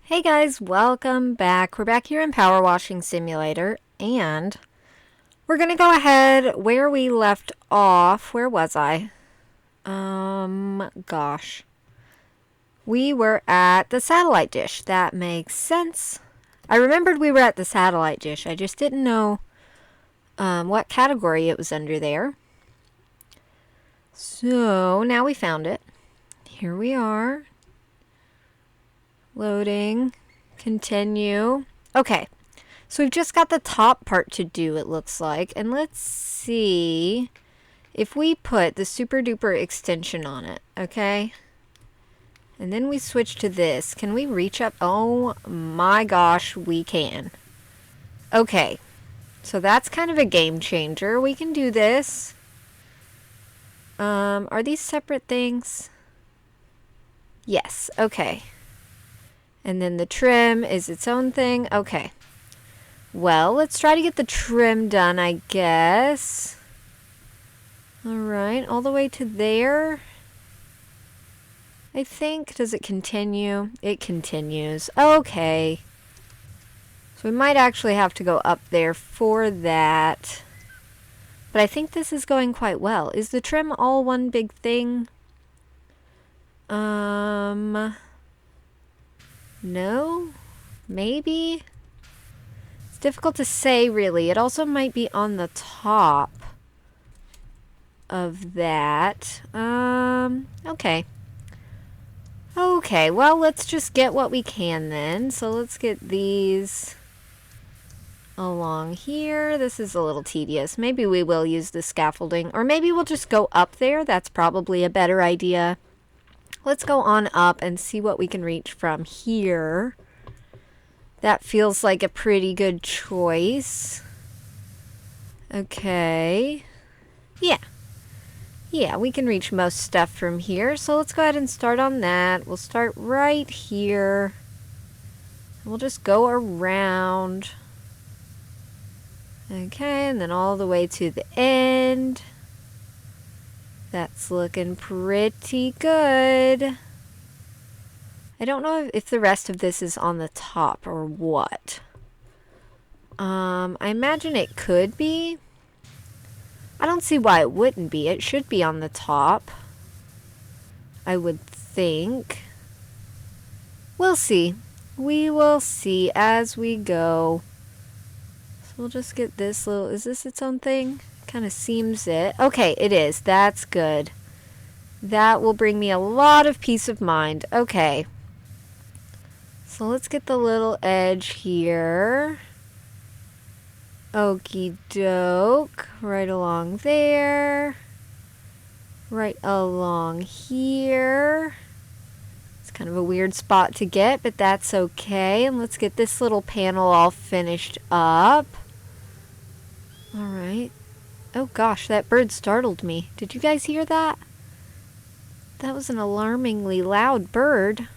Hey guys, welcome back. We're back here in Power Washing Simulator, and we're gonna go ahead where we left off. Where was I? Gosh. We were at the satellite dish. That makes sense. I remembered we were at the satellite dish. I just didn't know what category it was under there. So now we found it. Here we are. Loading. Continue. Okay. So we've just got the top part to do, it looks like. And let's see if we put the super duper extension on it. Okay. And then we switch to this. Can we reach up? Oh my gosh, we can. Okay. So that's kind of a game changer. We can do this. Are these separate things? Yes. Okay. And then the trim is its own thing. Okay. Well, let's try to get the trim done, I guess. Alright, all the way to there. I think. Does it continue? It continues. Okay. So we might actually have to go up there for that. But I think this is going quite well. Is the trim all one big thing? No? Maybe? It's difficult to say, really. It also might be on the top of that. Okay. Okay, well, let's just get what we can then. So let's get these along here. This is a little tedious. Maybe we will use the scaffolding. Or maybe we'll just go up there. That's probably a better idea. Let's go on up and see what we can reach from here. That feels like a pretty good choice. Okay. Yeah. Yeah, we can reach most stuff from here. So let's go ahead and start on that. We'll start right here. We'll just go around. Okay, and then all the way to the end. That's looking pretty good. I don't know if the rest of this is on the top or what. I imagine it could be. I don't see why it wouldn't be. It should be on the top, I would think. We'll see. We will see as we go. So we'll just get this little... Is this its own thing? Kind of seems it. Okay, it is. That's good. That will bring me a lot of peace of mind. Okay. So let's get the little edge here. Okie doke. Right along there. Right along here. It's kind of a weird spot to get, but that's okay. And let's get this little panel all finished up. Alright. Oh gosh, that bird startled me. Did you guys hear that? That was an alarmingly loud bird.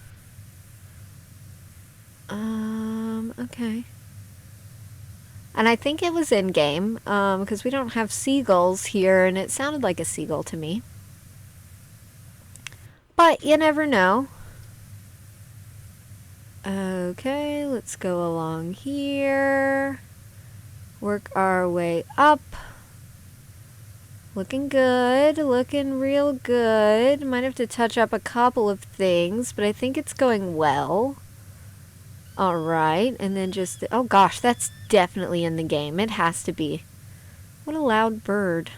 Okay. And I think it was in-game, because we don't have seagulls here, and it sounded like a seagull to me. But you never know. Okay, let's go along here. Work our way up. Looking good, looking real good. Might have to touch up a couple of things, but I think it's going well. Alright, and then just... Oh gosh, that's definitely in the game. It has to be. What a loud bird.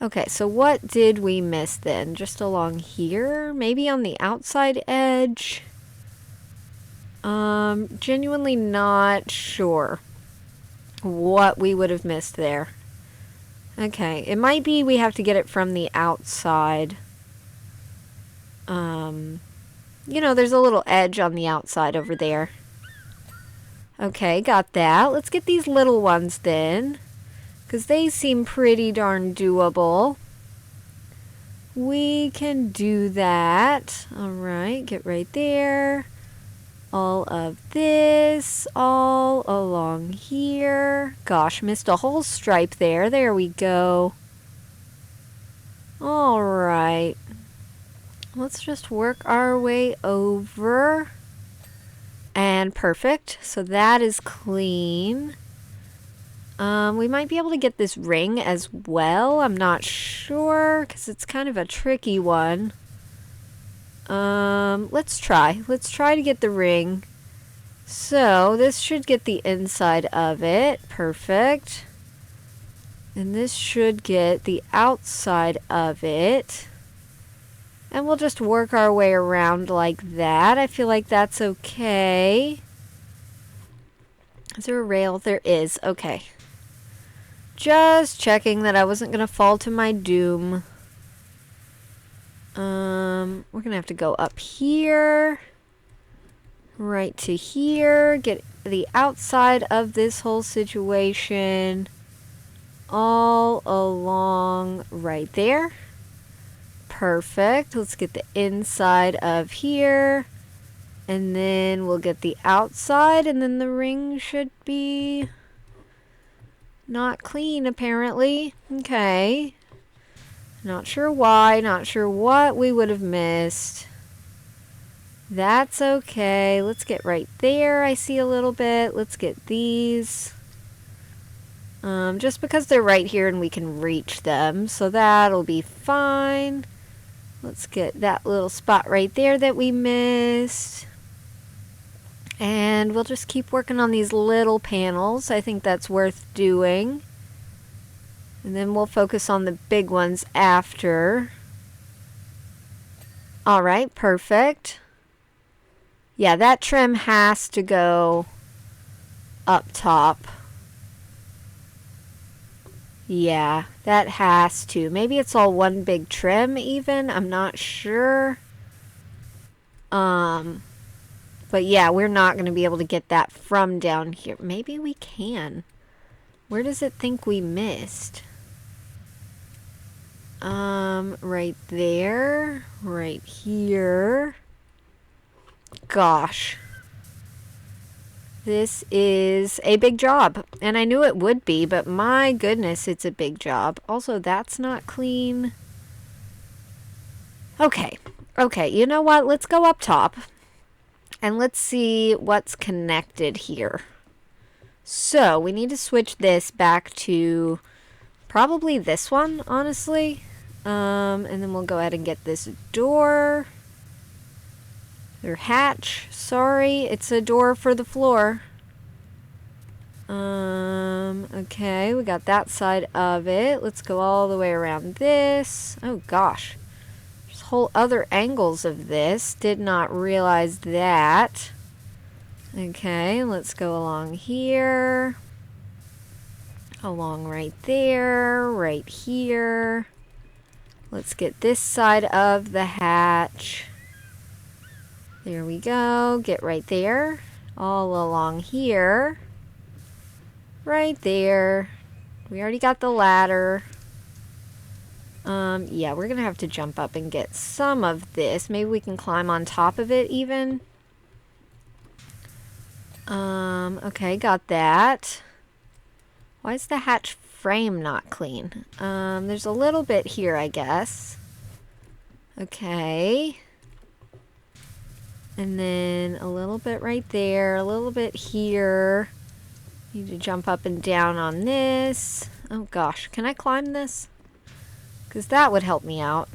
Okay, so what did we miss then? Just along here? Maybe on the outside edge? Genuinely not sure what we would have missed there. Okay, it might be we have to get it from the outside. You know, there's a little edge on the outside over there. Okay, got that. Let's get these little ones then, because they seem pretty darn doable. We can do that. Alright, get right there. All of this, all along here. Gosh, missed a whole stripe there. There we go. Alright. Let's just work our way over. on, perfect. So that is clean. We might be able to get this ring as well. I'm not sure because it's kind of a tricky one. Let's try. Let's try to get the ring. So this should get the inside of it. Perfect. And this should get the outside of it. And we'll just work our way around like that. I feel like that's okay. Is there a rail? There is. Okay. Just checking that I wasn't going to fall to my doom. We're going to have to go up here. Right to here. Get the outside of this whole situation. All along right there. Perfect. Let's get the inside of here. And then we'll get the outside. And then the ring should be not clean, apparently. Okay. Not sure why. Not sure what we would have missed. That's okay. Let's get right there. I see a little bit. Let's get these. Just because they're right here and we can reach them. So that'll be fine. Let's get that little spot right there that we missed. And we'll just keep working on these little panels. I think that's worth doing. And then we'll focus on the big ones after. Alright, perfect. Yeah, that trim has to go up top. Yeah, that has to. Maybe it's all one big trim even. I'm not sure. But yeah, we're not going to be able to get that from down here. Maybe we can. Where does it think we missed? Right there. Right here. Gosh. This is a big job. And I knew it would be, but my goodness, it's a big job. Also, that's not clean. Okay. Okay, you know what? Let's go up top. And let's see what's connected here. So, we need to switch this back to probably this one, honestly. And then we'll go ahead and get this door. Or hatch. Sorry, it's a door for the floor. Okay, we got that side of it. Let's go all the way around this. Oh, gosh. Whole other angles of this. Did not realize that. Okay, let's go along here. Along right there. Right here. Let's get this side of the hatch. There we go. Get right there. All along here. Right there. We already got the ladder. Yeah, we're gonna have to jump up and get some of this. Maybe we can climb on top of it even. Okay, got that. Why is the hatch frame not clean? There's a little bit here, I guess. Okay. And then a little bit right there, a little bit here. Need to jump up and down on this. Oh gosh, can I climb this? Because that would help me out.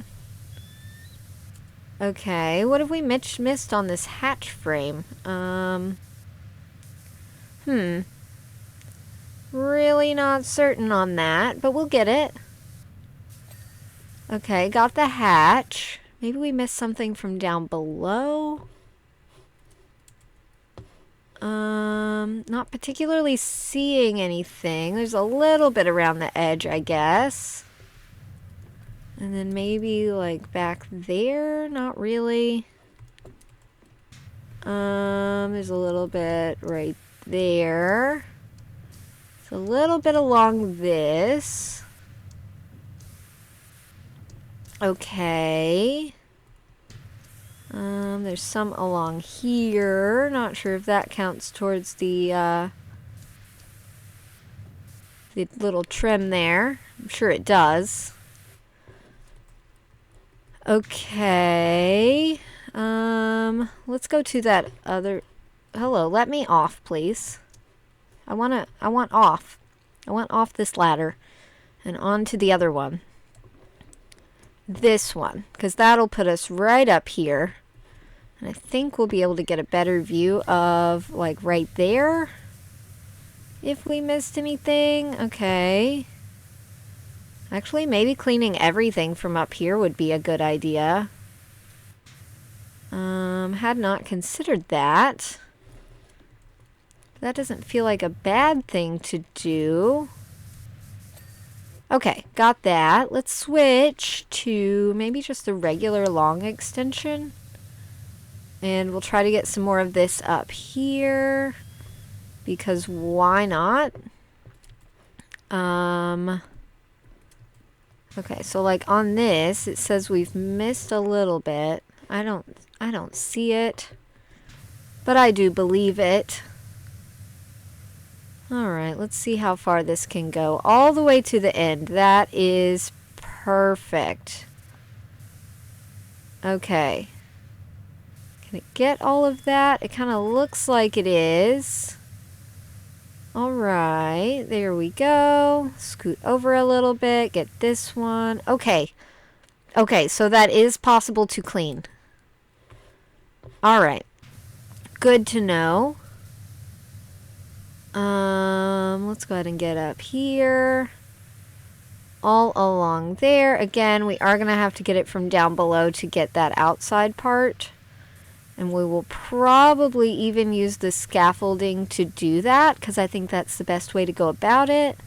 Okay, what have we missed on this hatch frame? Really not certain on that, but we'll get it. Okay, got the hatch. Maybe we missed something from down below. Not particularly seeing anything. There's a little bit around the edge, I guess. And then maybe like back there, not really. There's a little bit right there. It's a little bit along this. Okay. There's some along here. Not sure if that counts towards the little trim there. I'm sure it does. Okay. Let's go to that other... hello, let me off, please. I want off. I want off this ladder and onto the other one. This one, because that'll put us right up here. And I think we'll be able to get a better view of, like, right there. If we missed anything. Okay. Actually, maybe cleaning everything from up here would be a good idea. Had not considered that. That doesn't feel like a bad thing to do. Okay, got that. Let's switch to maybe just the regular long extension. And we'll try to get some more of this up here. Because why not? Okay, so like on this, it says we've missed a little bit. I don't see it. But I do believe it. Alright, let's see how far this can go. All the way to the end. That is perfect. Okay. Can it get all of that? It kind of looks like it is. Alright, there we go. Scoot over a little bit. Get this one. Okay. Okay, so that is possible to clean. Alright. Good to know. Let's go ahead and get up here. All along there. Again, we are going to have to get it from down below to get that outside part. And we will probably even use the scaffolding to do that, because I think that's the best way to go about it.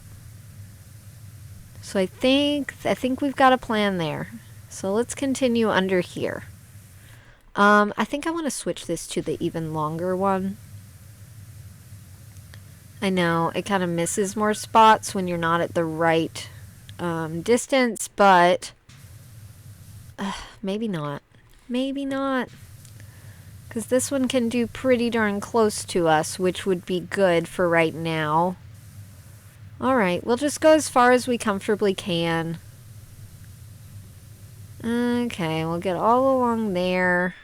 So I think we've got a plan there. So let's continue under here. I think I want to switch this to the even longer one. I know, it kind of misses more spots when you're not at the right distance, but maybe not. Maybe not. Because this one can do pretty darn close to us, which would be good for right now. Alright, we'll just go as far as we comfortably can. Okay, we'll get all along there.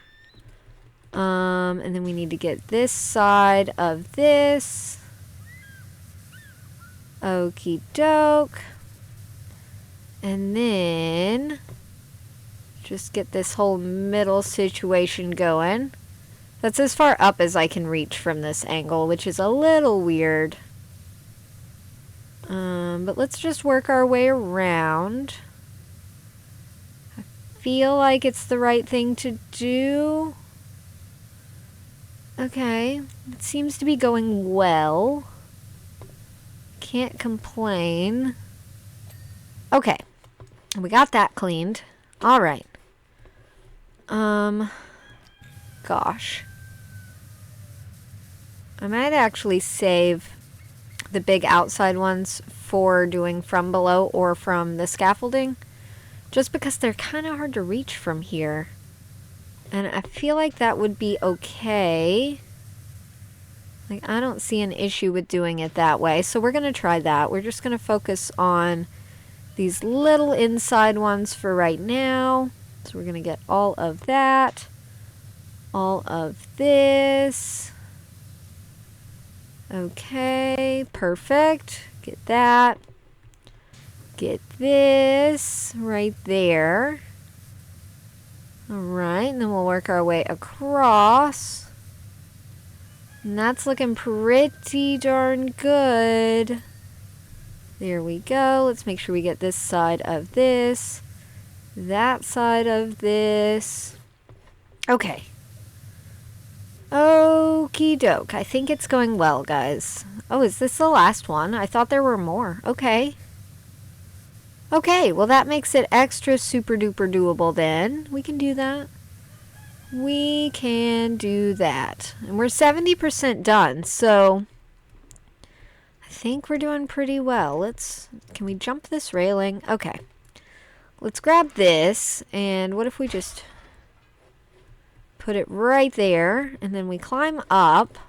And then we need to get this side of this. Okie doke. And then just get this whole middle situation going. That's as far up as I can reach from this angle, which is a little weird. But let's just work our way around. I feel like it's the right thing to do. Okay, it seems to be going well. Can't complain. Okay, we got that cleaned. Alright. Gosh. I might actually save the big outside ones for doing from below or from the scaffolding. Just because they're kind of hard to reach from here. And I feel like that would be okay. Like, I don't see an issue with doing it that way. So we're going to try that. We're just going to focus on these little inside ones for right now. So we're going to get all of that. All of this. Okay, perfect. Get that. Get this right there. Alright, and then we'll work our way across. And that's looking pretty darn good. There we go. Let's make sure we get this side of this. That side of this. Okay. Okie doke. I think it's going well, guys. Oh, is this the last one? I thought there were more. Okay. Okay, well that makes it extra super duper doable then. We can do that. We can do that. And we're 70% done, so I think we're doing pretty well. Can we jump this railing? Okay. Let's grab this, and what if we just put it right there, and then we climb up.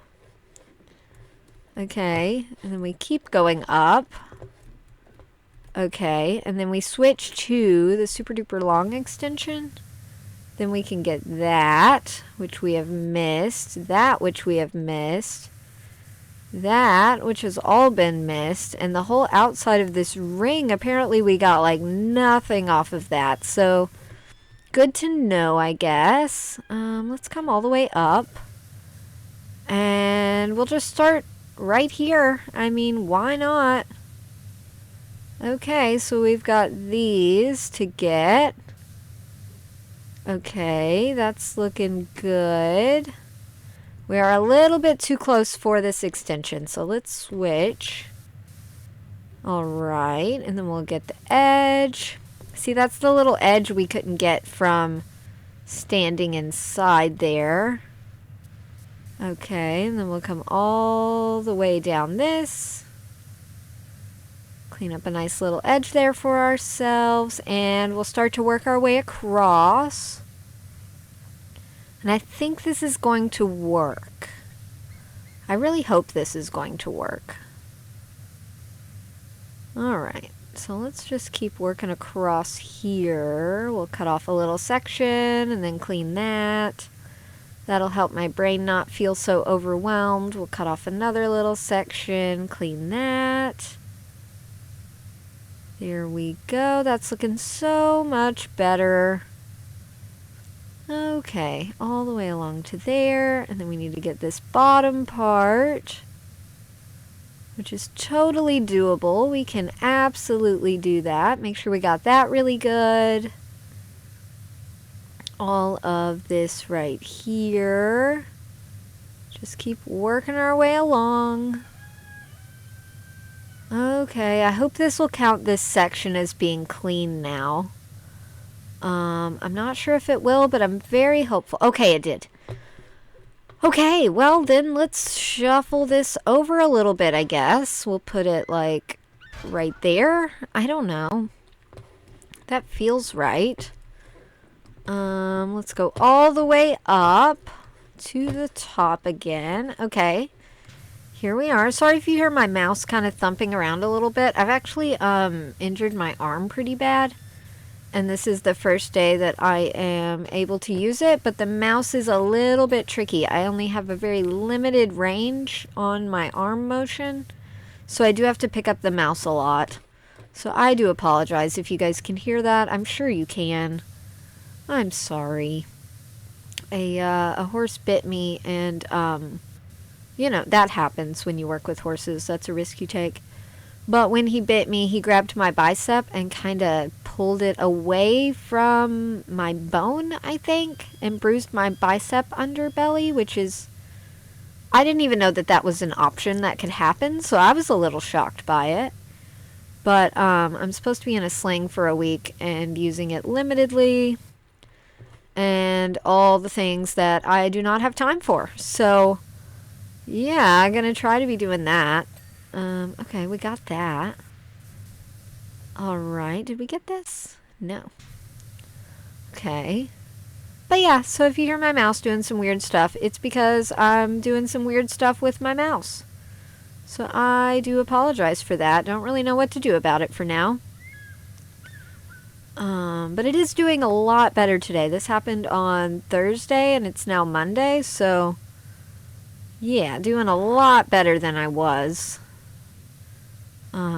Okay, and then we keep going up. Okay, and then we switch to the super duper long extension. Then we can get that, which we have missed. That, which we have missed. That, which has all been missed. And the whole outside of this ring, apparently we got like nothing off of that. So, good to know, I guess. Let's come all the way up. And we'll just start right here. I mean, why not? Okay, so we've got these to get. Okay, that's looking good. We are a little bit too close for this extension, so let's switch. Alright, and then we'll get the edge. See, that's the little edge we couldn't get from standing inside there. Okay, and then we'll come all the way down this. Clean up a nice little edge there for ourselves, and we'll start to work our way across. And I think this is going to work. I really hope this is going to work. Alright, so let's just keep working across here. We'll cut off a little section and then clean that. That'll help my brain not feel so overwhelmed. We'll cut off another little section, clean that. There we go. That's looking so much better. Okay, all the way along to there. And then we need to get this bottom part, which is totally doable. We can absolutely do that. Make sure we got that really good. All of this right here. Just keep working our way along. Okay, I hope this will count this section as being clean now. I'm not sure if it will, but I'm very hopeful. Okay, it did. Okay, well then let's shuffle this over a little bit, I guess. We'll put it like right there. I don't know. That feels right. Let's go all the way up to the top again. Okay. Here we are. Sorry if you hear my mouse kind of thumping around a little bit. I've actually injured my arm pretty bad. And this is the first day that I am able to use it. But the mouse is a little bit tricky. I only have a very limited range on my arm motion. So I do have to pick up the mouse a lot. So I do apologize if you guys can hear that. I'm sure you can. I'm sorry. A horse bit me and... you know, that happens when you work with horses. That's a risk you take. But when he bit me, he grabbed my bicep and kind of pulled it away from my bone, I think, and bruised my bicep underbelly, which is... I didn't even know that that was an option that could happen, so I was a little shocked by it. But I'm supposed to be in a sling for a week and using it limitedly and all the things that I do not have time for. So... yeah, I'm going to try to be doing that. Okay, we got that. Alright, did we get this? No. Okay. But yeah, so if you hear my mouse doing some weird stuff, it's because I'm doing some weird stuff with my mouse. So I do apologize for that. Don't really know what to do about it for now. But it is doing a lot better today. This happened on Thursday and it's now Monday, so... yeah, doing a lot better than I was.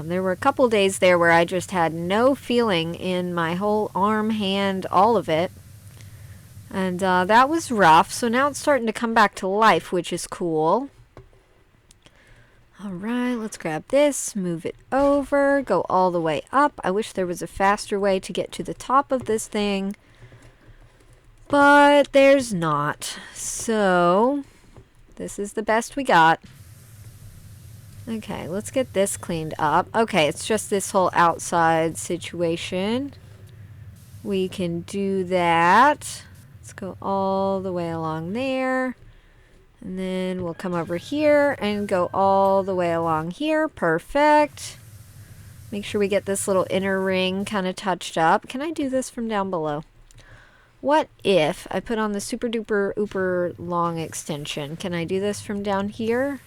There were a couple days there where I just had no feeling in my whole arm, hand, all of it. And that was rough, so now it's starting to come back to life, which is cool. Alright, let's grab this, move it over, go all the way up. I wish there was a faster way to get to the top of this thing. But there's not. So... this is the best we got. Okay, let's get this cleaned up. Okay, it's just this whole outside situation. We can do that. Let's go all the way along there. And then we'll come over here and go all the way along here. Perfect. Make sure we get this little inner ring kind of touched up. Can I do this from down below? What if I put on the super duper ooper long extension? Can I do this from down here?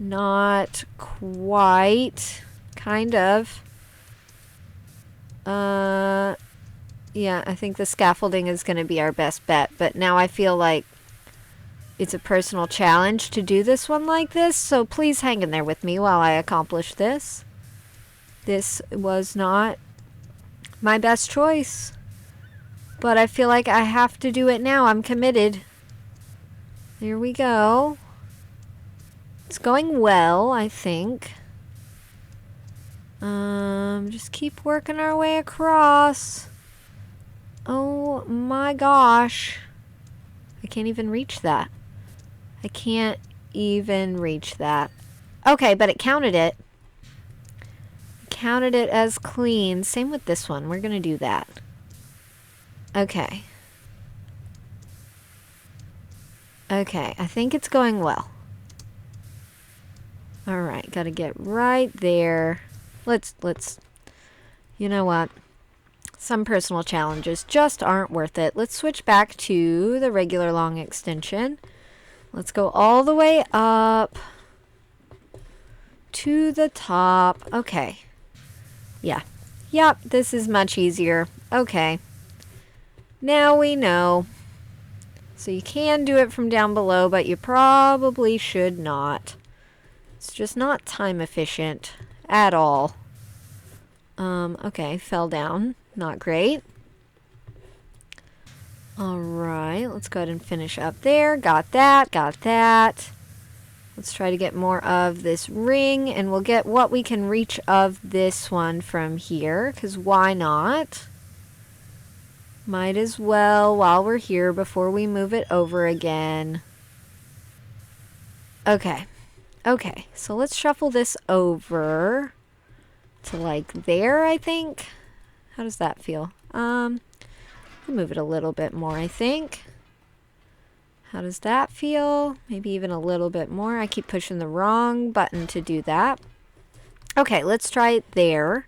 Not quite. Kind of. Yeah, Yeah, I think the scaffolding is going to be our best bet. But now I feel like it's a personal challenge to do this one like this. So please hang in there with me while I accomplish this. This was not my best choice. But I feel like I have to do it now. I'm committed. Here we go. It's going well, I think. Just keep working our way across. Oh my gosh. I can't even reach that. I can't even reach that. Okay, but it counted it. Counted it as clean. Same with this one. We're gonna do that. Okay. Okay, I think it's going well. Alright, gotta get right there. Let's, you know what? Some personal challenges just aren't worth it. Let's switch back to the regular long extension. Let's go all the way up to the top. Okay. Yeah. Yep, this is much easier. Okay. Now we know. So you can do it from down below, but you probably should not. It's just not time efficient at all. Okay, fell down. Not great. Alright, let's go ahead and finish up there. Got that, got that. Let's try to get more of this ring, and we'll get what we can reach of this one from here, because why not? Might as well while we're here before we move it over again. Okay. Okay, so let's shuffle this over to like there, I think. How does that feel? Move it a little bit more, I think. How does that feel? Maybe even a little bit more. I keep pushing the wrong button to do that. Okay, let's try it there.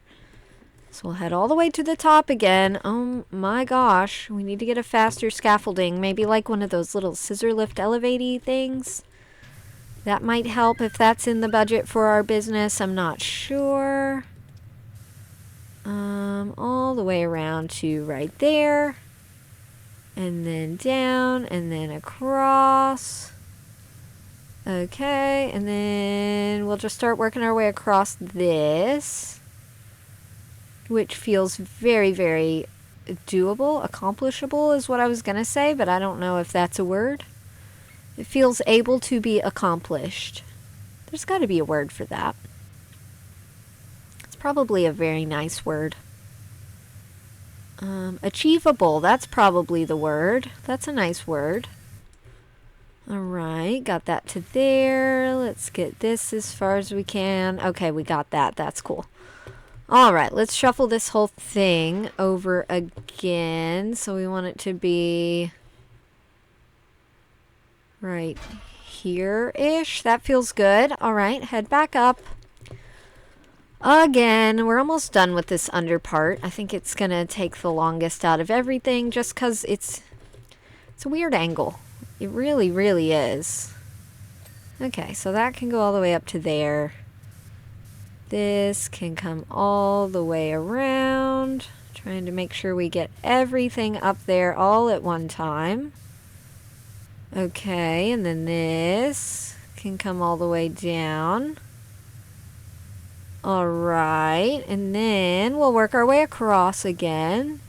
So we'll head all the way to the top again. Oh my gosh, we need to get a faster scaffolding. Maybe like one of those little scissor lift elevate-y things. That might help if that's in the budget for our business. I'm not sure. All the way around to right there. And then down, and then across. Okay, and then we'll just start working our way across this, which feels very, very doable. Accomplishable is what I was going to say, but I don't know if that's a word. It feels able to be accomplished. There's got to be a word for that. It's probably a very nice word. Achievable, that's probably the word. That's a nice word. Alright, got that to there. Let's get this as far as we can. Okay, we got that. That's cool. Alright, let's shuffle this whole thing over again. So we want it to be right here-ish. That feels good. Alright, head back up. Again, we're almost done with this under part. I think it's going to take the longest out of everything just because it's a weird angle. It really, really is. Okay, so that can go all the way up to there. This can come all the way around. Trying to make sure we get everything up there all at one time. Okay, and then this can come all the way down. Alright, and then we'll work our way across again.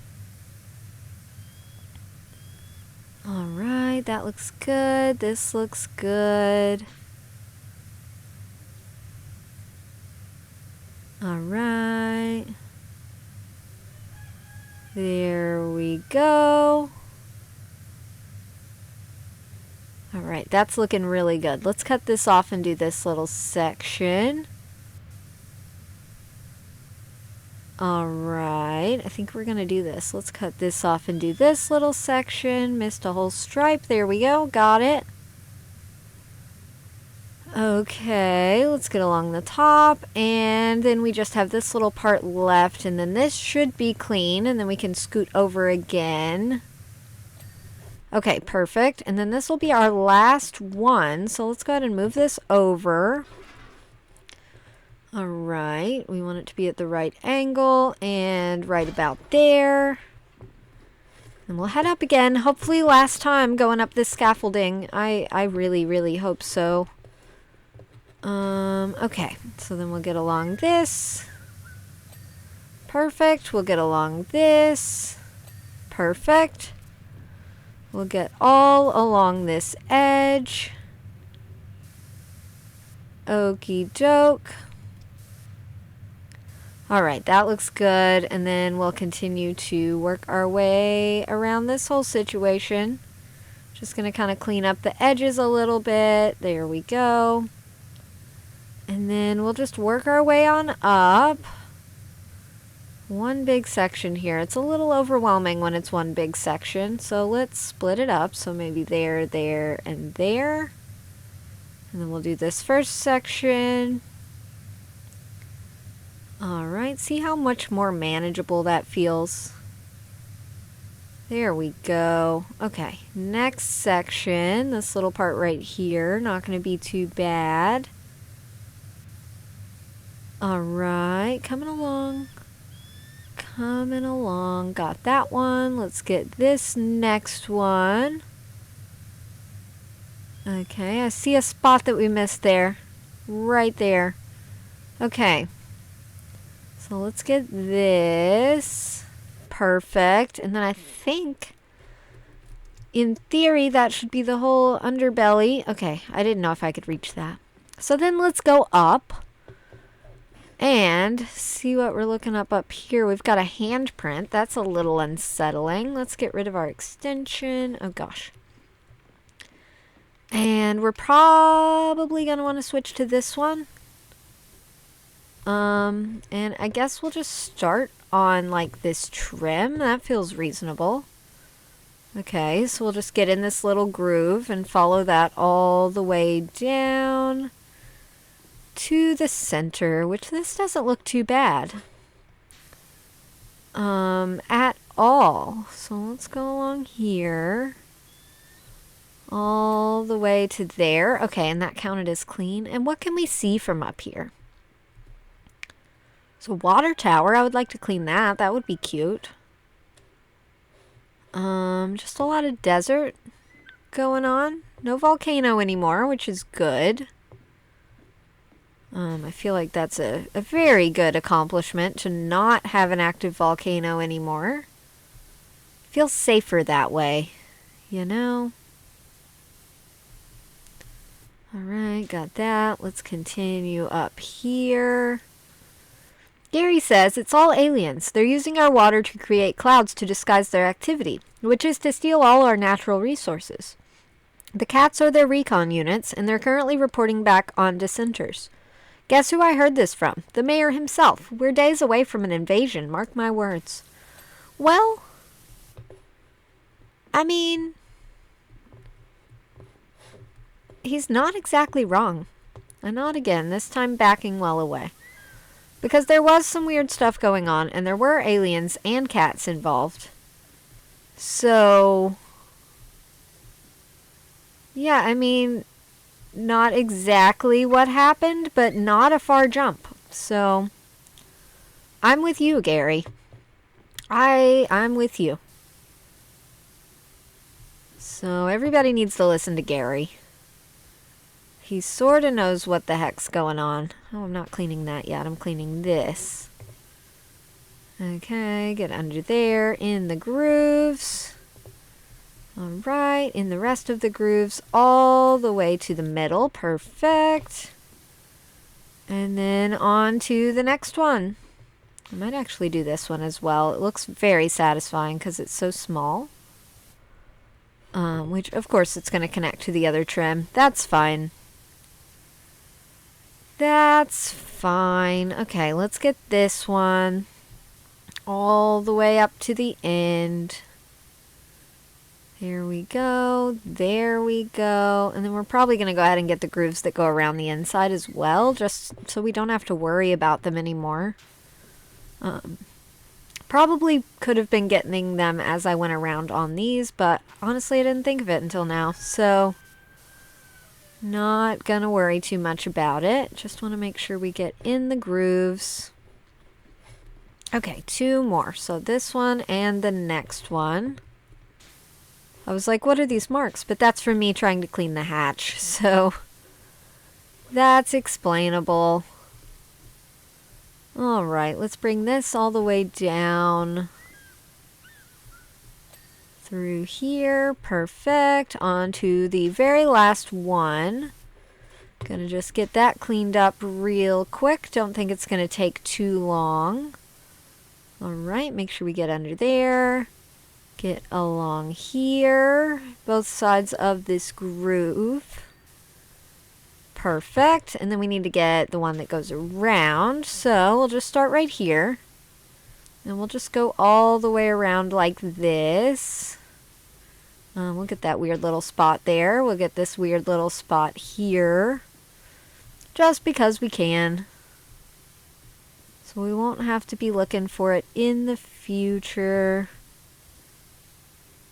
Alright, that looks good. This looks good. Alright. There we go. Alright, that's looking really good. Let's cut this off and do this little section. Alright, I think we're going to do this. Let's cut this off and do this little section. Missed a whole stripe. There we go. Got it. Okay, let's get along the top. And then we just have this little part left. And then this should be clean. And then we can scoot over again. Okay, perfect. And then this will be our last one. So let's go ahead and move this over. Alright, we want it to be at the right angle and right about there. And we'll head up again. Hopefully last time going up this scaffolding. I really, really hope so. Okay. So then we'll get along this. Perfect. We'll get along this. Perfect. We'll get all along this edge. Okie doke. Alright, that looks good. And then we'll continue to work our way around this whole situation. Just going to kind of clean up the edges a little bit. There we go. And then we'll just work our way on up. One big section here. It's a little overwhelming when it's one big section. So let's split it up. So maybe there, there, and there. And then we'll do this first section. Alright, see how much more manageable that feels? There we go. Okay, next section, this little part right here, not going to be too bad. Alright, coming along. Coming along. Got that one. Let's get this next one. Okay, I see a spot that we missed there. Right there. Okay. So let's get this. Perfect. And then I think, in theory, that should be the whole underbelly. Okay, I didn't know if I could reach that. So then let's go up and see what we're looking up here. We've got a handprint. That's a little unsettling. Let's get rid of our extension. Oh, gosh. And we're probably going to want to switch to this one. And I guess we'll just start on like this trim. That feels reasonable. Okay, so we'll just get in this little groove and follow that all the way down to the center, which this doesn't look too bad. At all. So let's go along here. All the way to there. Okay, and that counted as clean. And what can we see from up here? So water tower, I would like to clean that. That would be cute. Just a lot of desert going on. No volcano anymore, which is good. I feel like that's a very good accomplishment to not have an active volcano anymore. Feels safer that way, you know? Alright, got that. Let's continue up here. Gary says it's all aliens. They're using our water to create clouds to disguise their activity, which is to steal all our natural resources. The cats are their recon units, and they're currently reporting back on dissenters. Guess who I heard this from? The mayor himself. We're days away from an invasion, mark my words. Well, I mean, he's not exactly wrong. And not again, this time backing well away. Because there was some weird stuff going on, and there were aliens and cats involved. So, yeah, I mean, not exactly what happened, but not a far jump. So, I'm with you, Gary. I'm with you. So, everybody needs to listen to Gary. He sort of knows what the heck's going on. Oh, I'm not cleaning that yet. I'm cleaning this. Okay, get under there in the grooves. Alright, in the rest of the grooves all the way to the middle. Perfect. And then on to the next one. I might actually do this one as well. It looks very satisfying because it's so small. Which, of course, it's going to connect to the other trim. That's fine. That's fine. Okay, let's get this one all the way up to the end. There we go. There we go. And then we're probably going to go ahead and get the grooves that go around the inside as well, just so we don't have to worry about them anymore. Probably could have been getting them as I went around on these, but honestly I didn't think of it until now. So, not gonna worry too much about it. Just want to make sure we get in the grooves. Okay, 2 more. So this one and the next one. I was like, what are these marks? But that's from me trying to clean the hatch, so that's explainable. Alright, let's bring this all the way down through here. Perfect. On to the very last one. Gonna just get that cleaned up real quick. Don't think it's gonna take too long. Alright, make sure we get under there. Get along here. Both sides of this groove. Perfect. And then we need to get the one that goes around. So we'll just start right here. And we'll just go all the way around like this. We'll get that weird little spot there. We'll get this weird little spot here. Just because we can. So we won't have to be looking for it in the future.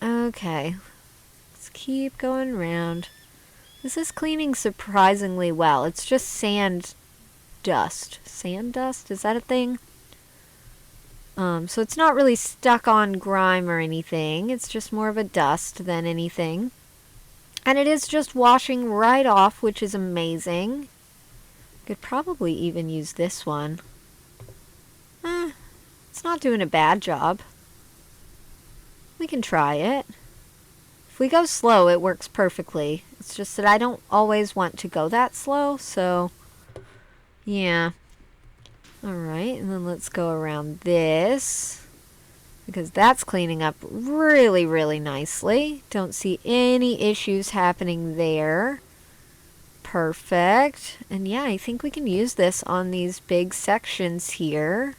Okay. Let's keep going around. This is cleaning surprisingly well. It's just sand dust. Sand dust? Is that a thing? So it's not really stuck on grime or anything. It's just more of a dust than anything. And it is just washing right off, which is amazing. Could probably even use this one. It's not doing a bad job. We can try it. If we go slow, it works perfectly. It's just that I don't always want to go that slow, so yeah. Alright, and then let's go around this, because that's cleaning up really, really nicely. Don't see any issues happening there. Perfect. And yeah, I think we can use this on these big sections here.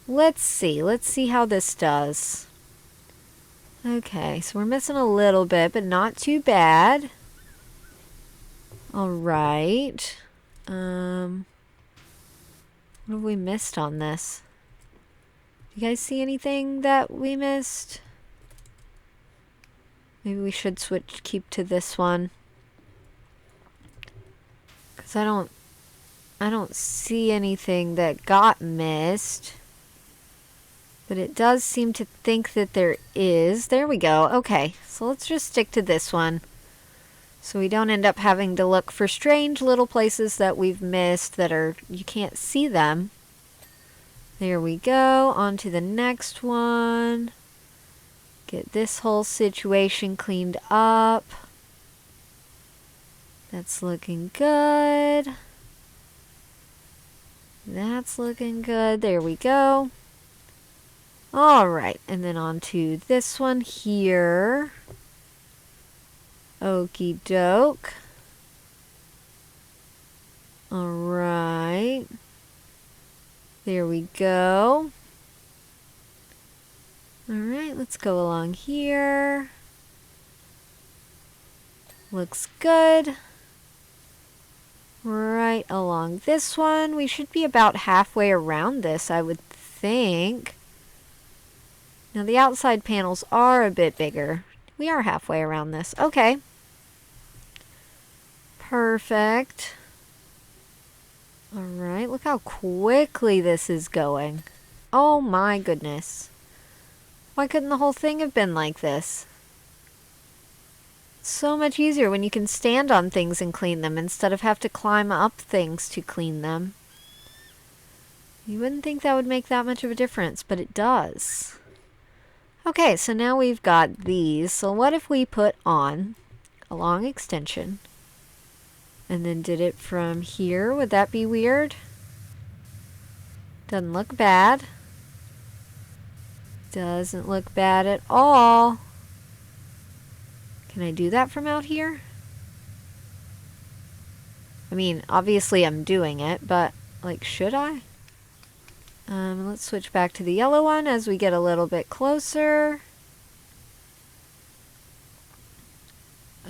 Let's see how this does. Okay, so we're missing a little bit, but not too bad. Alright. What have we missed on this? You guys see anything that we missed? Maybe we should keep to this one. Because I don't see anything that got missed. But it does seem to think that there is. There we go. Okay, so let's just stick to this one. So we don't end up having to look for strange little places that we've missed that are, you can't see them. There we go. On to the next one. Get this whole situation cleaned up. That's looking good. That's looking good. There we go. Alright, and then on to this one here. Okie doke. Alright. There we go. Alright, let's go along here. Looks good. Right along this one. We should be about halfway around this, I would think. Now the outside panels are a bit bigger. We are halfway around this. Okay. Perfect. Alright, look how quickly this is going. Oh my goodness. Why couldn't the whole thing have been like this? It's so much easier when you can stand on things and clean them instead of have to climb up things to clean them. You wouldn't think that would make that much of a difference, but it does. Okay, so now we've got these. So what if we put on a long extension and then did it from here? Would that be weird? Doesn't look bad. Doesn't look bad at all. Can I do that from out here? I mean, obviously I'm doing it, but like, should I? Let's switch back to the yellow one as we get a little bit closer.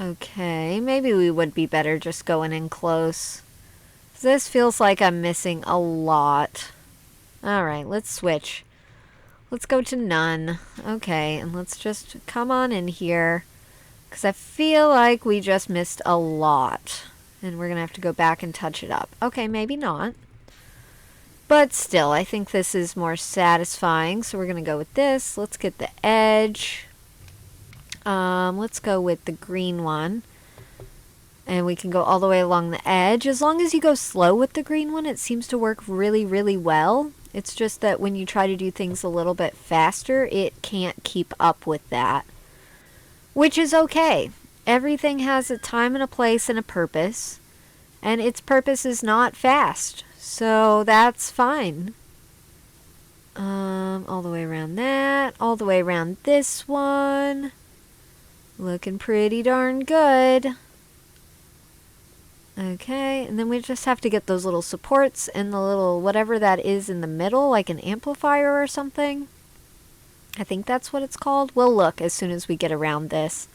Okay, maybe we would be better just going in close. This feels like I'm missing a lot. Alright, let's switch. Let's go to none. Okay, and let's just come on in here. Because I feel like we just missed a lot. And we're going to have to go back and touch it up. Okay, maybe not. But still, I think this is more satisfying. So we're going to go with this. Let's get the edge. Let's go with the green one. And we can go all the way along the edge. As long as you go slow with the green one, it seems to work really, really well. It's just that when you try to do things a little bit faster, it can't keep up with that. Which is okay. Everything has a time and a place and a purpose. And its purpose is not fast. So that's fine. All the way around that. All the way around this one. Looking pretty darn good. Okay, and then we just have to get those little supports and the little whatever that is in the middle, like an amplifier or something. I think that's what it's called. We'll look as soon as we get around this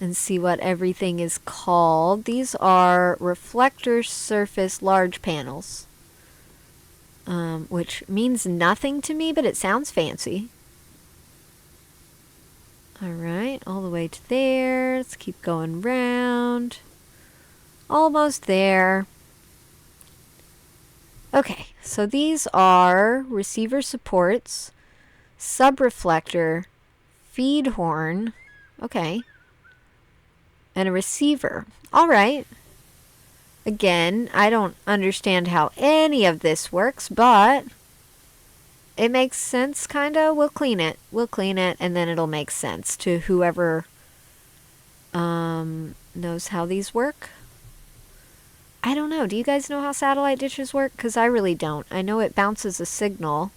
and see what everything is called. These are reflector surface large panels, which means nothing to me, but it sounds fancy. Alright, all the way to there. Let's keep going round. Almost there. Okay, so these are receiver supports, subreflector, feed horn, okay, and a receiver. Alright. Again, I don't understand how any of this works, but it makes sense, kinda. We'll clean it. We'll clean it, and then it'll make sense to whoever knows how these work. I don't know. Do you guys know how satellite dishes work? Because I really don't. I know it bounces a signal.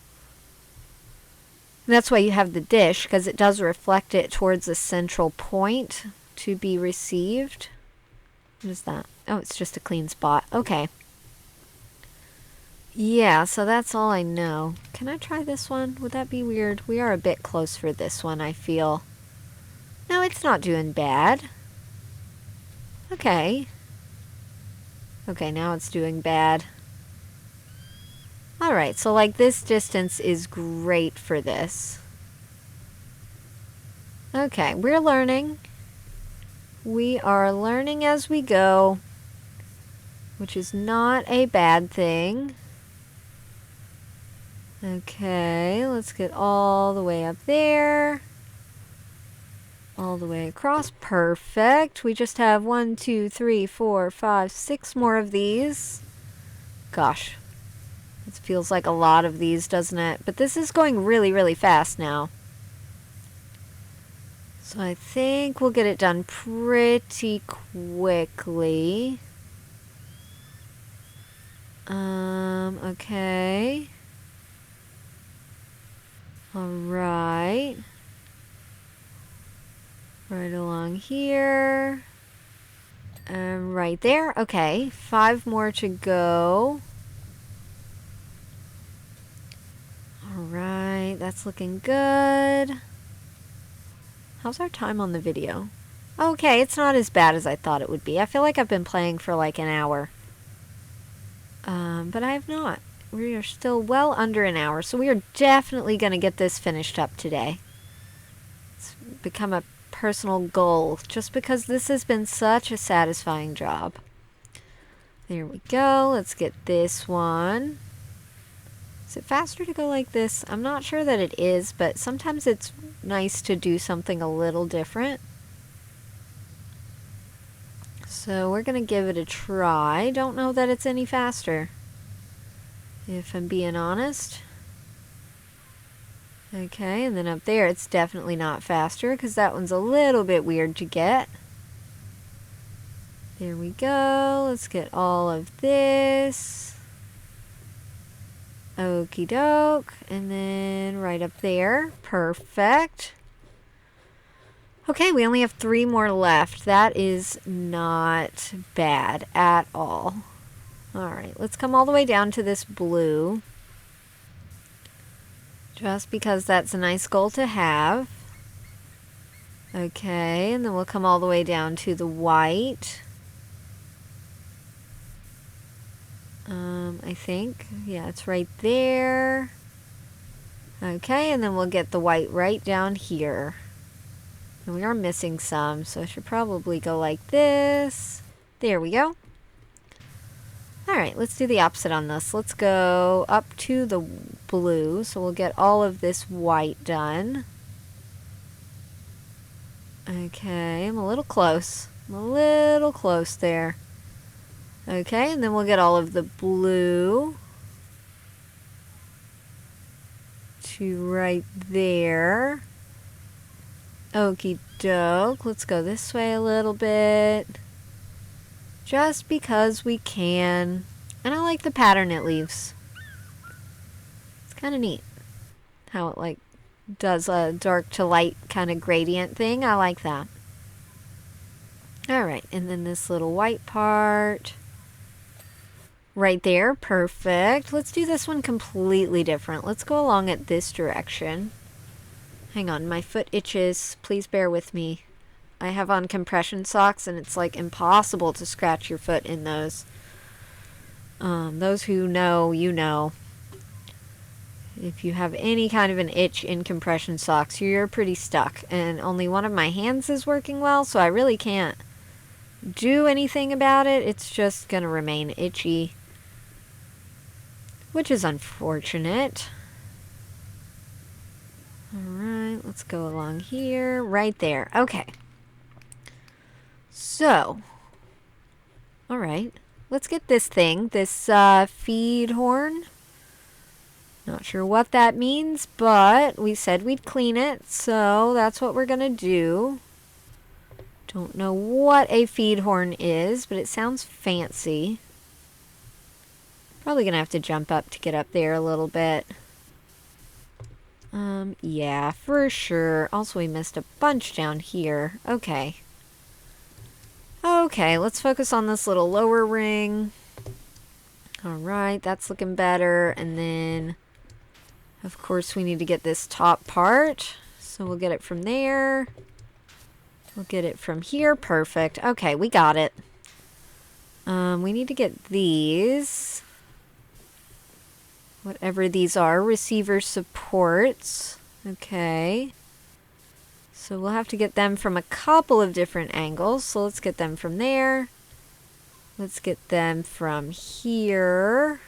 And that's why you have the dish, because it does reflect it towards a central point to be received. What is that? Oh, it's just a clean spot. Okay. Yeah, so that's all I know. Can I try this one? Would that be weird? We are a bit close for this one, I feel. No, it's not doing bad. Okay. Okay, now it's doing bad. Alright, so like this distance is great for this. Okay, we're learning. We are learning as we go, which is not a bad thing. Okay, let's get all the way up there. All the way across. Perfect. We just have 1, 2, 3, 4, 5, 6 more of these. Gosh. It feels like a lot of these, doesn't it? But this is going really, really fast now. So I think we'll get it done pretty quickly. Okay. Alright. Right along here. Right there. Okay, 5 more to go. Alright, that's looking good. How's our time on the video? Okay, it's not as bad as I thought it would be. I feel like I've been playing for like an hour. But I have not. We are still well under an hour, so we are definitely going to get this finished up today. It's become a personal goal, just because this has been such a satisfying job. There we go. Let's get this one. Is it faster to go like this? I'm not sure that it is, but sometimes it's nice to do something a little different. So we're going to give it a try. Don't know that it's any faster, if I'm being honest. Okay, and then up there it's definitely not faster because that one's a little bit weird to get. There we go. Let's get all of this. Okie doke. And then right up there. Perfect. Okay, we only have 3 more left. That is not bad at all. Alright, let's come all the way down to this blue. Just because that's a nice goal to have. Okay, and then we'll come all the way down to the white. I think. Yeah, it's right there. Okay, and then we'll get the white right down here. And we are missing some, so I should probably go like this. There we go. Alright, let's do the opposite on this. Let's go up to the blue, so we'll get all of this white done. Okay, I'm a little close. I'm a little close there. Okay, and then we'll get all of the blue to right there. Okie doke. Let's go this way a little bit. Just because we can. And I like the pattern it leaves. It's kind of neat how it like does a dark to light kind of gradient thing. I like that. Alright, and then this little white part right there. Perfect. Let's do this one completely different. Let's go along it this direction. Hang on, my foot itches. Please bear with me. I have on compression socks and it's like impossible to scratch your foot in those. Those who know, you know. If you have any kind of an itch in compression socks, you're pretty stuck. And only one of my hands is working well, so I really can't do anything about it. It's just gonna remain itchy, which is unfortunate. Alright, let's go along here. Right there. Okay. So, alright. Let's get this thing. This feed horn. Not sure what that means, but we said we'd clean it, so that's what we're gonna do. Don't know what a feed horn is, but it sounds fancy. Probably gonna have to jump up to get up there a little bit. Yeah, for sure. Also, we missed a bunch down here. Okay. Okay, let's focus on this little lower ring. Alright, that's looking better. And then, of course, we need to get this top part. So we'll get it from there. We'll get it from here. Perfect. Okay, we got it. We need to get these. Whatever these are. Receiver supports. Okay. So we'll have to get them from a couple of different angles. So let's get them from there. Let's get them from here.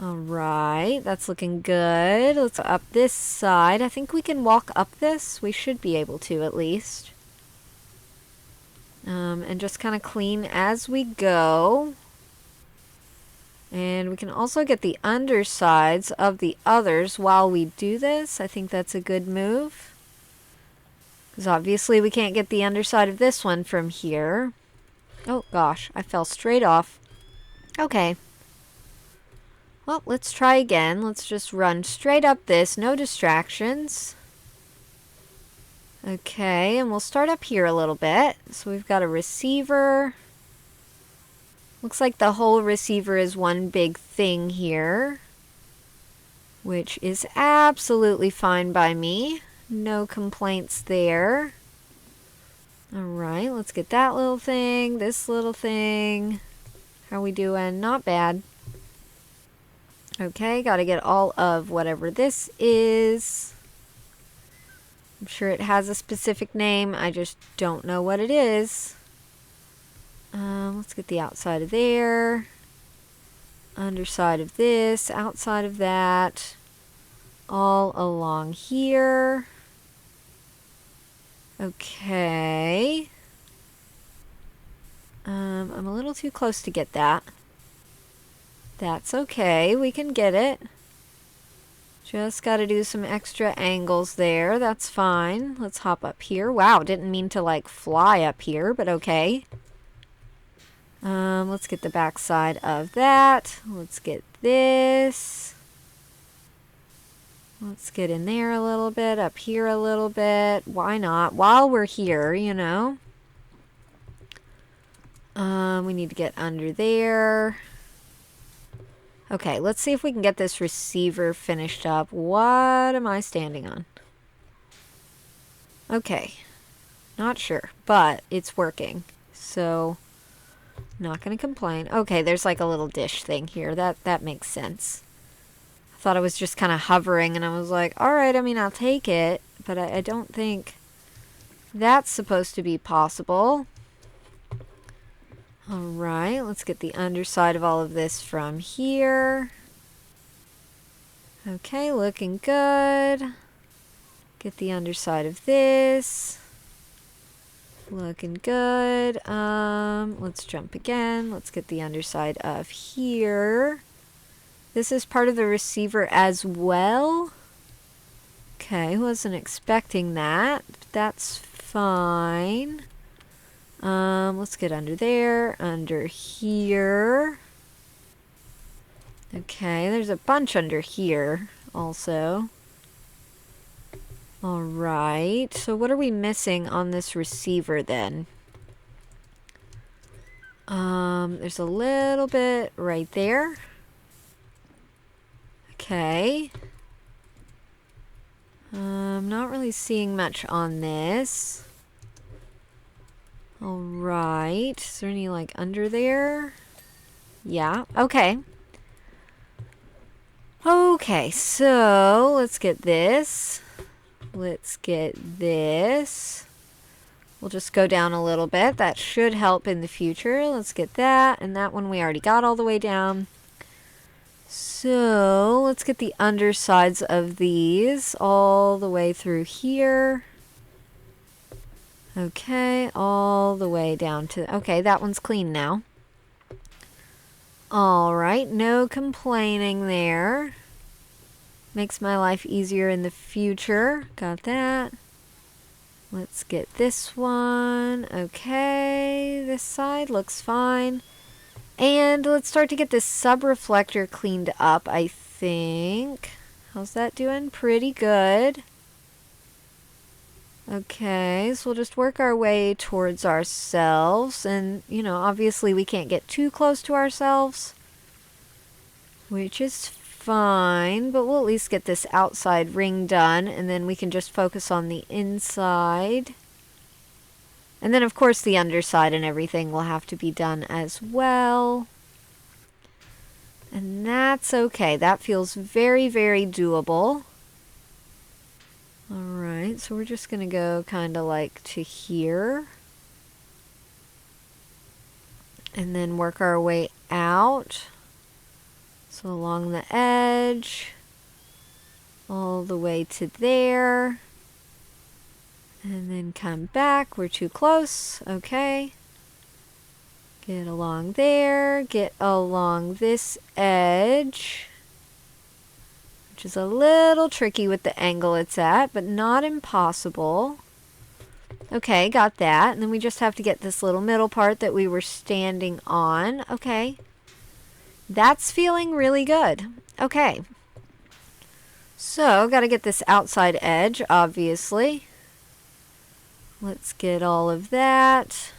Alright, that's looking good. Let's up this side. I think we can walk up this. We should be able to at least. And just kind of clean as we go. And we can also get the undersides of the others while we do this. I think that's a good move. Because obviously we can't get the underside of this one from here. Oh gosh, I fell straight off. Okay. Well, let's try again. Let's just run straight up this. No distractions. Okay, and we'll start up here a little bit. So we've got a receiver. Looks like the whole receiver is one big thing here, which is absolutely fine by me. No complaints there. Alright, let's get that little thing, this little thing. How we doing? Not bad. Okay, gotta get all of whatever this is. I'm sure it has a specific name, I just don't know what it is. Let's get the outside of there, underside of this, outside of that, all along here. Okay. I'm a little too close to get that. That's okay, we can get it. Just gotta do some extra angles there, that's fine. Let's hop up here. Wow, didn't mean to like fly up here, but okay. Let's get the back side of that. Let's get this. Let's get in there a little bit, up here a little bit. Why not? While we're here, you know. We need to get under there. Okay, let's see if we can get this receiver finished up. What am I standing on? Okay. Not sure, but it's working. So, not gonna complain. Okay, there's like a little dish thing here. That makes sense. I thought I was just kind of hovering and I was like, alright, I mean, I'll take it. But I don't think that's supposed to be possible. Alright, let's get the underside of all of this from here. Okay, looking good. Get the underside of this. Looking good. Let's jump again. Let's get the underside of here. This is part of the receiver as well. Okay, wasn't expecting that. That's fine. Let's get under there, under here. Okay, there's a bunch under here also. Alright, so what are we missing on this receiver then? There's a little bit right there. Okay. I'm not really seeing much on this. Alright, is there any like under there? Yeah, okay. Okay, so let's get this. Let's get this. We'll just go down a little bit. That should help in the future. Let's get that. And that one we already got all the way down. So let's get the undersides of these all the way through here. Okay, all the way down to... Okay, that one's clean now. Alright, no complaining there. Makes my life easier in the future. Got that. Let's get this one. Okay, this side looks fine. And let's start to get this sub-reflector cleaned up, I think. How's that doing? Pretty good. Okay, so we'll just work our way towards ourselves. And, you know, obviously we can't get too close to ourselves, which is fine, but we'll at least get this outside ring done, and then we can just focus on the inside. And then, of course, the underside and everything will have to be done as well. And that's okay. That feels very, very doable. Alright, so we're just going to go kind of like to here. And then work our way out. So along the edge, all the way to there, and then come back. We're too close. Okay. Get along there, get along this edge, which is a little tricky with the angle it's at, but not impossible. Okay, got that. And then we just have to get this little middle part that we were standing on. Okay. That's feeling really good. Okay. So, got to get this outside edge, obviously. Let's get all of that.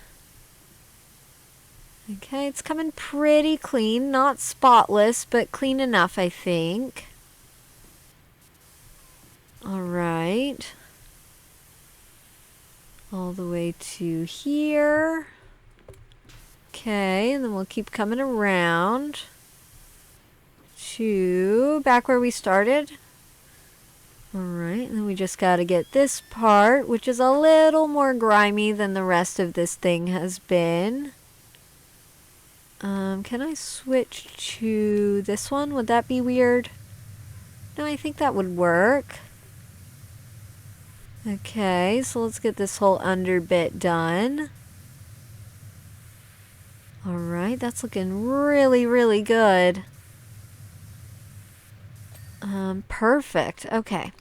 Okay, it's coming pretty clean. Not spotless, but clean enough, I think. Alright. All the way to here. Okay, and then we'll keep coming around to back where we started. Alright, and then we just got to get this part, which is a little more grimy than the rest of this thing has been. Can I switch to this one? Would that be weird? No, I think that would work. Okay, so let's get this whole under bit done. Alright, that's looking really, really good. Perfect. Okay.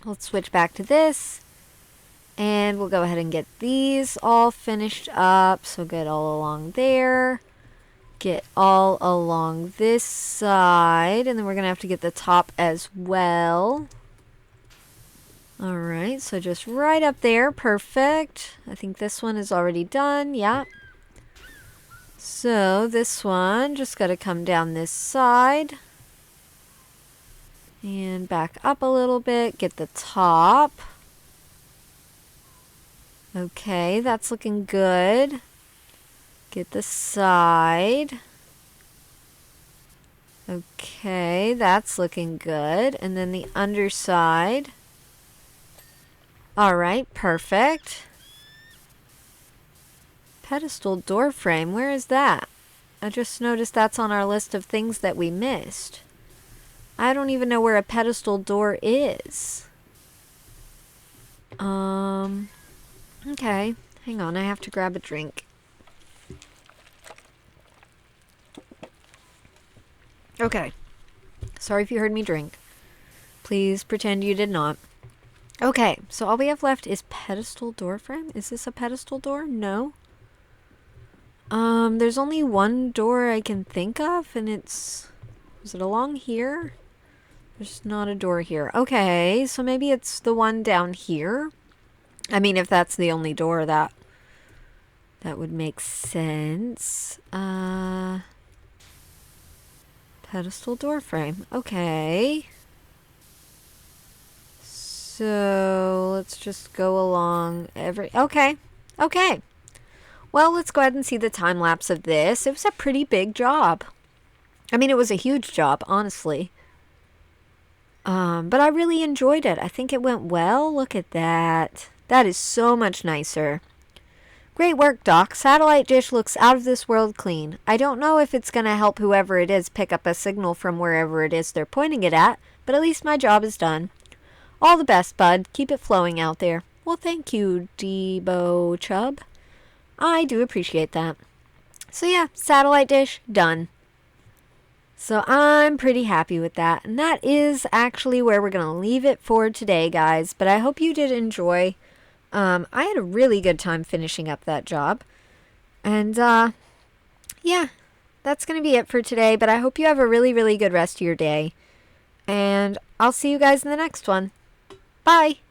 Let's switch back to this. And we'll go ahead and get these all finished up. So get all along there. Get all along this side. And then we're going to have to get the top as well. Alright, so just right up there. Perfect. I think this one is already done. Yeah. So this one just got to come down this side. And back up a little bit, get the top. Okay, that's looking good. Get the side. Okay, that's looking good. And then the underside. Alright, perfect. Pedestal door frame, where is that? I just noticed that's on our list of things that we missed. I don't even know where a pedestal door is. Okay. Hang on, I have to grab a drink. Okay. Sorry if you heard me drink. Please pretend you did not. Okay, so all we have left is pedestal door frame. Is this a pedestal door? No. There's only one door I can think of, and is it along here? There's not a door here. Okay, so maybe it's the one down here. I mean, if that's the only door, that would make sense. Pedestal door frame. Okay. So, let's just go along okay. Okay. Well, let's go ahead and see the time lapse of this. It was a pretty big job. I mean, it was a huge job, honestly. But I really enjoyed it. I think it went well. Look at that. That is so much nicer. Great work, Doc. Satellite dish looks out of this world clean. I don't know if it's going to help whoever it is pick up a signal from wherever it is they're pointing it at, but at least my job is done. All the best, bud. Keep it flowing out there. Well, thank you, Debo Chubb. I do appreciate that. So yeah, satellite dish, done. So I'm pretty happy with that. And that is actually where we're going to leave it for today, guys. But I hope you did enjoy. I had a really good time finishing up that job. And yeah, that's going to be it for today. But I hope you have a really, really good rest of your day. And I'll see you guys in the next one. Bye.